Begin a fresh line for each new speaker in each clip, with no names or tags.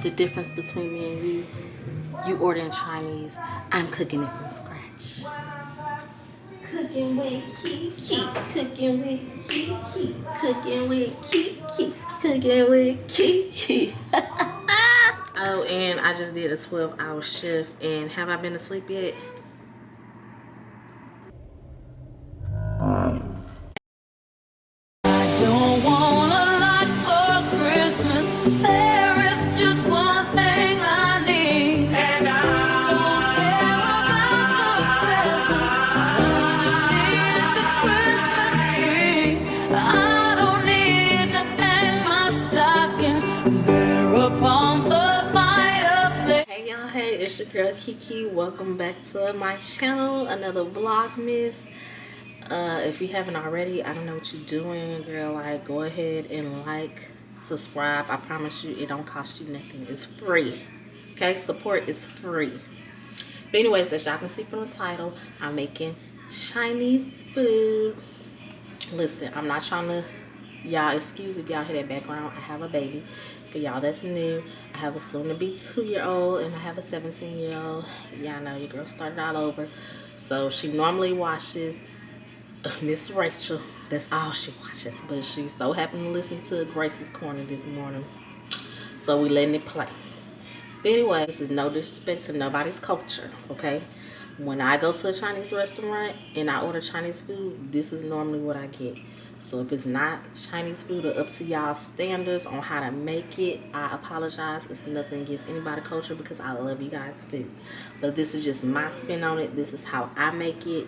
The difference between me and you ordering Chinese, I'm cooking it from scratch. Cooking with Keke, cooking with Keke, cooking with Keke, cooking with Keke. Oh, and I just did a 12-hour shift, and have I been asleep yet? I don't want a lot for Christmas. There is just one thing I need. And I don't care about the presents underneath the Christmas tree. I don't need to hang my stocking there upon the fireplace. Hey y'all, hey, it's your girl Keke. Welcome back to my channel, another Vlogmas. If you haven't already, I don't know what you're doing, girl. Like, go ahead and like, subscribe. I promise you, it don't cost you nothing. It's free. Okay, support is free. But anyways, as y'all can see from the title, I'm making Chinese food. Listen, I'm not trying to, y'all, excuse if y'all hear that background. I have a baby. For y'all that's new, I have a soon-to-be 2-year-old and I have a 17-year-old. Y'all know your girl started all over. So she normally watches Miss Rachel. That's all she watches, but she so happened to listen to Grace's Corner this morning, so we letting it play. But anyway, this is no disrespect to nobody's culture, okay? When I go to a Chinese restaurant and I order Chinese food, this is normally what I get. So if it's not Chinese food or up to y'all standards on how to make it, I apologize. It's nothing against anybody's culture because I love you guys' food, but this is just my spin on it. This is how I make it.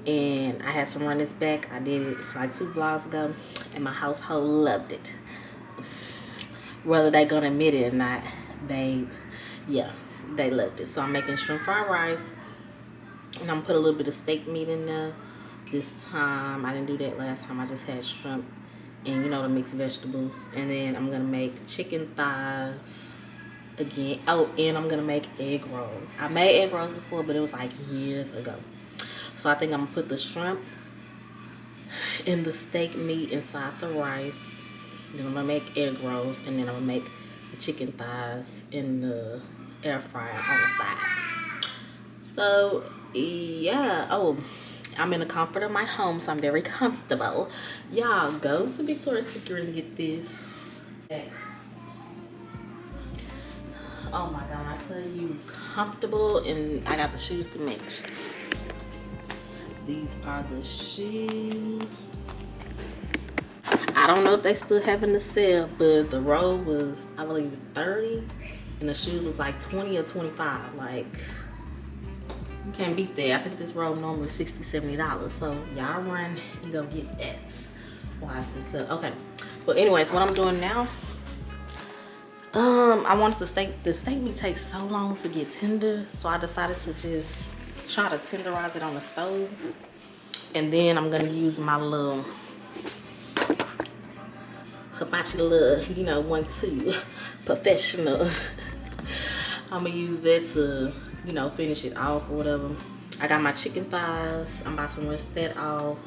And I had to run this back. I did it like 2 vlogs ago, and my household loved it. Whether they gonna admit it or not, babe, yeah, they loved it. So I'm making shrimp fried rice, and I'm gonna put a little bit of steak meat in there this time. I didn't do that last time. I just had shrimp and, you know, the mixed vegetables. And then I'm gonna make chicken thighs again. Oh, and I'm gonna make egg rolls. I made egg rolls before, but it was like years ago. So I think I'm gonna put the shrimp and the steak meat inside the rice. Then I'm gonna make egg rolls, and then I'm gonna make the chicken thighs in the air fryer on the side. So yeah, oh, I'm in the comfort of my home, so I'm very comfortable. Y'all, go to Victoria's Secret and get this. Oh my God, I tell you, comfortable, and I got the shoes to match. These are the shoes. I don't know if they still having the sale, but the robe was, I believe, 30, and the shoe was like 20 or 25. Like, you can't beat that. I think this robe normally $60, $70. So y'all run and go get that. Why is this up? Okay. But anyways, what I'm doing now, I wanted the steak meat takes so long to get tender, so I decided to just try to tenderize it on the stove. And then I'm gonna use my little hibachi little, you know, 1-2 professional. I'm gonna use that to, you know, finish it off or whatever. I got my chicken thighs. I'm about to rinse that off.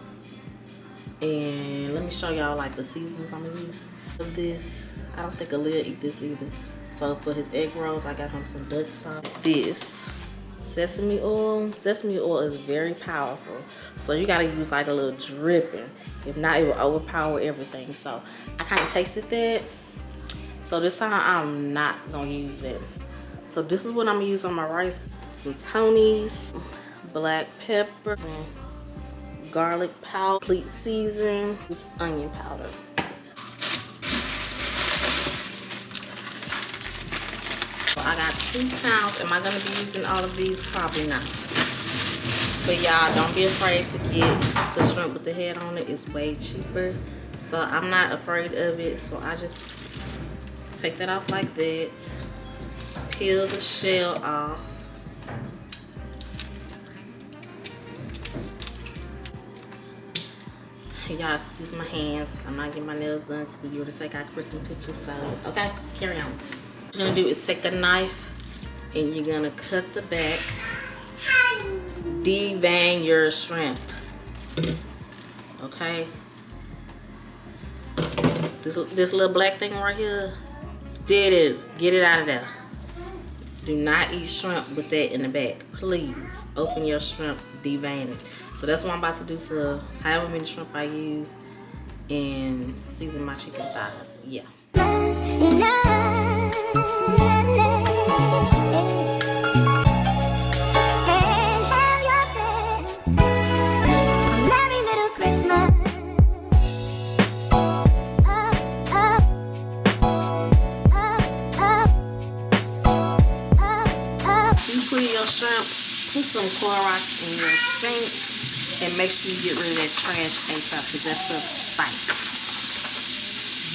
And let me show y'all like the seasonings I'm gonna use. For this, I don't think Aaliyah eat this either. So for his egg rolls, I got him some Dutch sauce. This sesame oil. Sesame oil is very powerful, so you gotta use like a little dripping. If not, it will overpower everything. So I kind of tasted that, so this time I'm not gonna use that. So this is what I'm gonna use on my rice: some Tony's, black pepper, garlic powder, complete season, onion powder. I got 2 pounds. Am I gonna be using all of these? Probably not. But y'all, don't be afraid to get the shrimp with the head on it. It's way cheaper. So I'm not afraid of it. So I just take that off like that. Peel the shell off. Y'all, excuse my hands. I'm not getting my nails done so you to take our Christmas pictures. So, okay, carry on. What you're gonna do is take a knife and you're gonna cut the back, devein your shrimp. Okay, this little black thing right here, Did it. Get it out of there. Do not eat shrimp with that in the back. Please open your shrimp, devein it. So that's what I'm about to do to however many shrimp I use and season my chicken thighs. Yeah. Put some Clorox in your sink and make sure you get rid of that trash ASAP because that stuff stinks.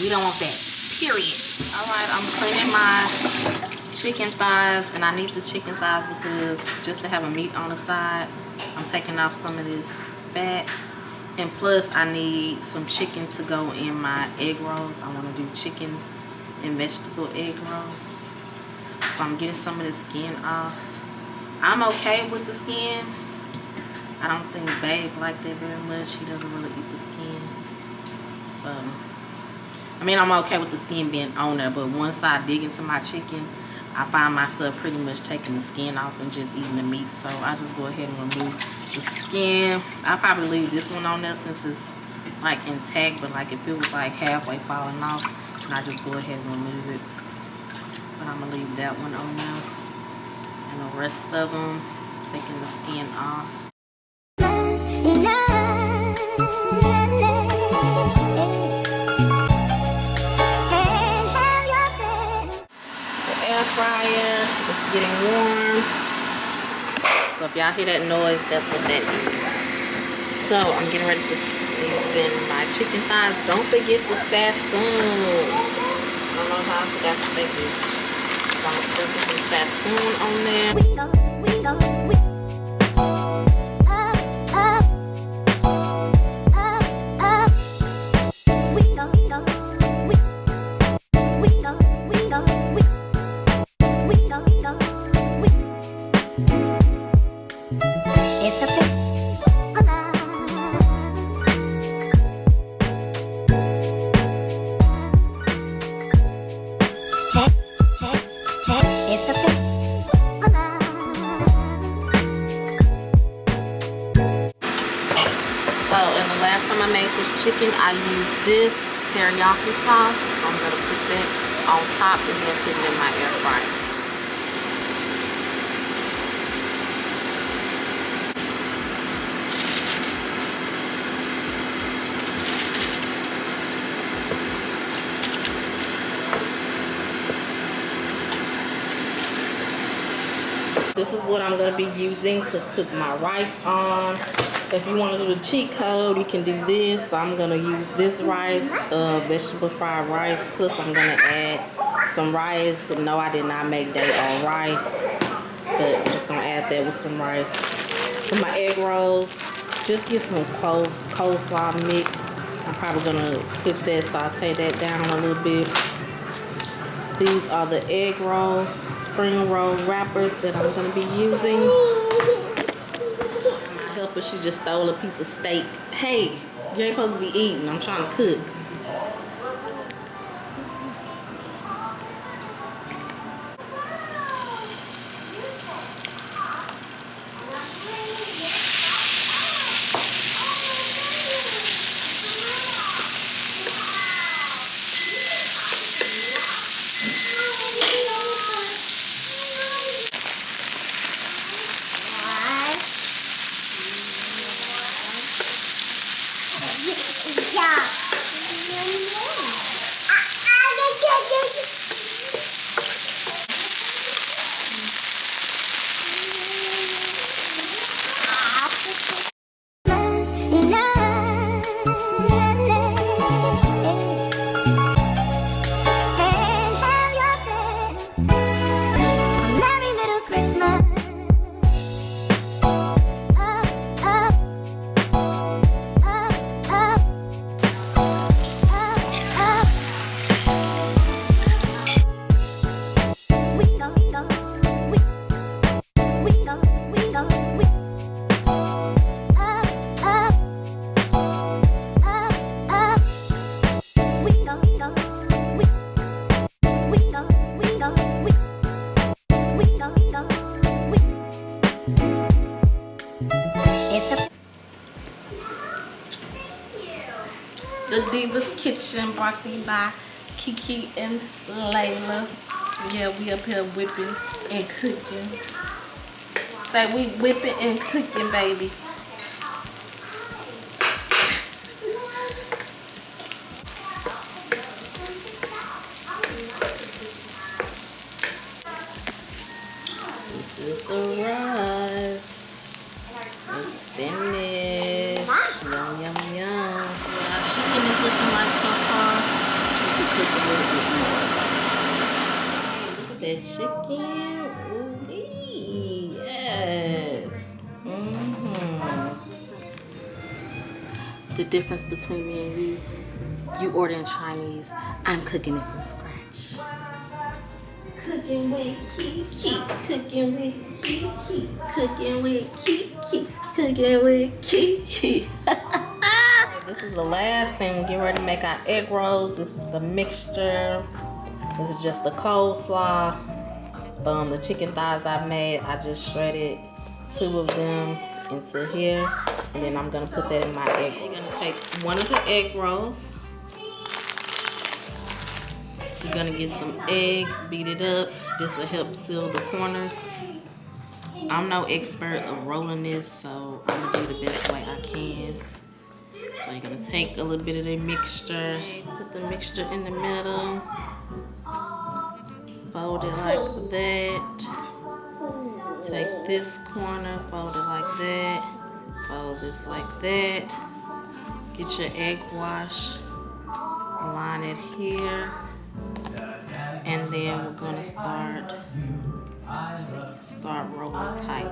We don't want that, period. All right, I'm cleaning my chicken thighs, and I need the chicken thighs because just to have a meat on the side, I'm taking off some of this fat. And plus, I need some chicken to go in my egg rolls. I want to do chicken and vegetable egg rolls. So I'm getting some of the skin off. I'm okay with the skin. I don't think Babe liked that very much. He doesn't really eat the skin. So, I mean, I'm okay with the skin being on there, but once I dig into my chicken, I find myself pretty much taking the skin off and just eating the meat. So I just go ahead and remove the skin. I'll probably leave this one on there since it's like intact, but like if it was like halfway falling off, then I just go ahead and remove it. But I'm gonna leave that one on there. And the rest of them, taking the skin off. The air fryer is getting warm. So if y'all hear that noise, that's what that is. So I'm getting ready to season my chicken thighs. Don't forget the Sazon. I don't know how I forgot to say this. So I'm gonna put some Sazon on there. I made this chicken, I used this teriyaki sauce, so I'm gonna put that on top and then put it in my air fryer. This is what I'm gonna be using to cook my rice on. If you want to do the cheat code, you can do this. So I'm gonna use this rice, vegetable fried rice. Plus, I'm gonna add some rice. No, I did not make that on rice, but I'm just gonna add that with some rice. For my egg rolls, just get some coleslaw mix. I'm probably gonna cook that, saute that down a little bit. These are the egg roll, spring roll wrappers that I'm gonna be using. But she just stole a piece of steak. Hey, you ain't supposed to be eating. I'm trying to cook. the Divas Kitchen, brought to you by Keke and Layla. Yeah, we up here whipping and cooking. Say we whipping and cooking, baby. This is the rice. It's finished. Yum, yum, yum. What our chicken is looking like so far. To cook a little bit more. Look at that chicken. Ooh, yes. The difference between me and you ordering Chinese, I'm cooking it from scratch. Cooking with Keke, cooking with Keke, cooking with Keke, cooking with Keke. This is the last thing. We're getting ready to make our egg rolls. This is the mixture. This is just the coleslaw. The chicken thighs I made, I just shredded 2 of them into here. And then I'm gonna put that in my egg. You're gonna take one of the egg rolls. You're gonna get some egg, beat it up. This will help seal the corners. I'm no expert of rolling this, so I'm gonna do the best way I can. So you're gonna take a little bit of the mixture, put the mixture in the middle, fold it like that. Take this corner, fold it like that, fold this like that. Get your egg wash, line it here, and then we're gonna start rolling tight.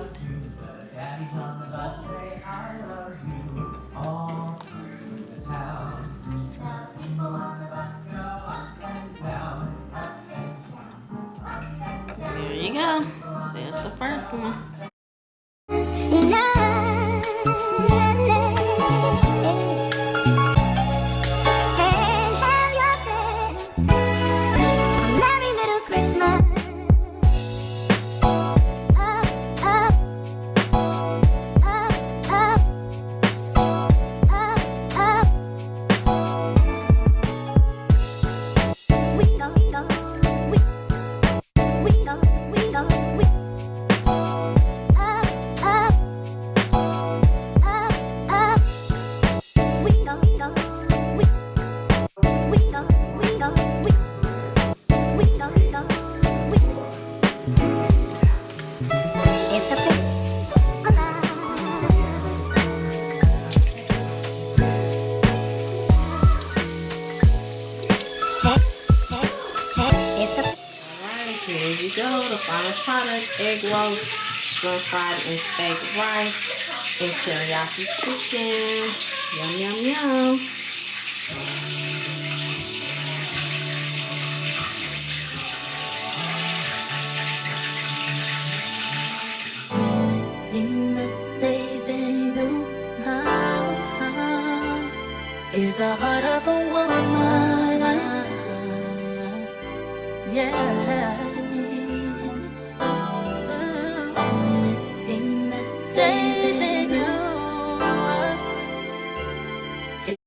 There you go. There's the first one. Here you go, the final product: egg roast, shrimp fried and spag rice, and teriyaki chicken. Yum, yum, yum. Is the heart of a woman, yeah.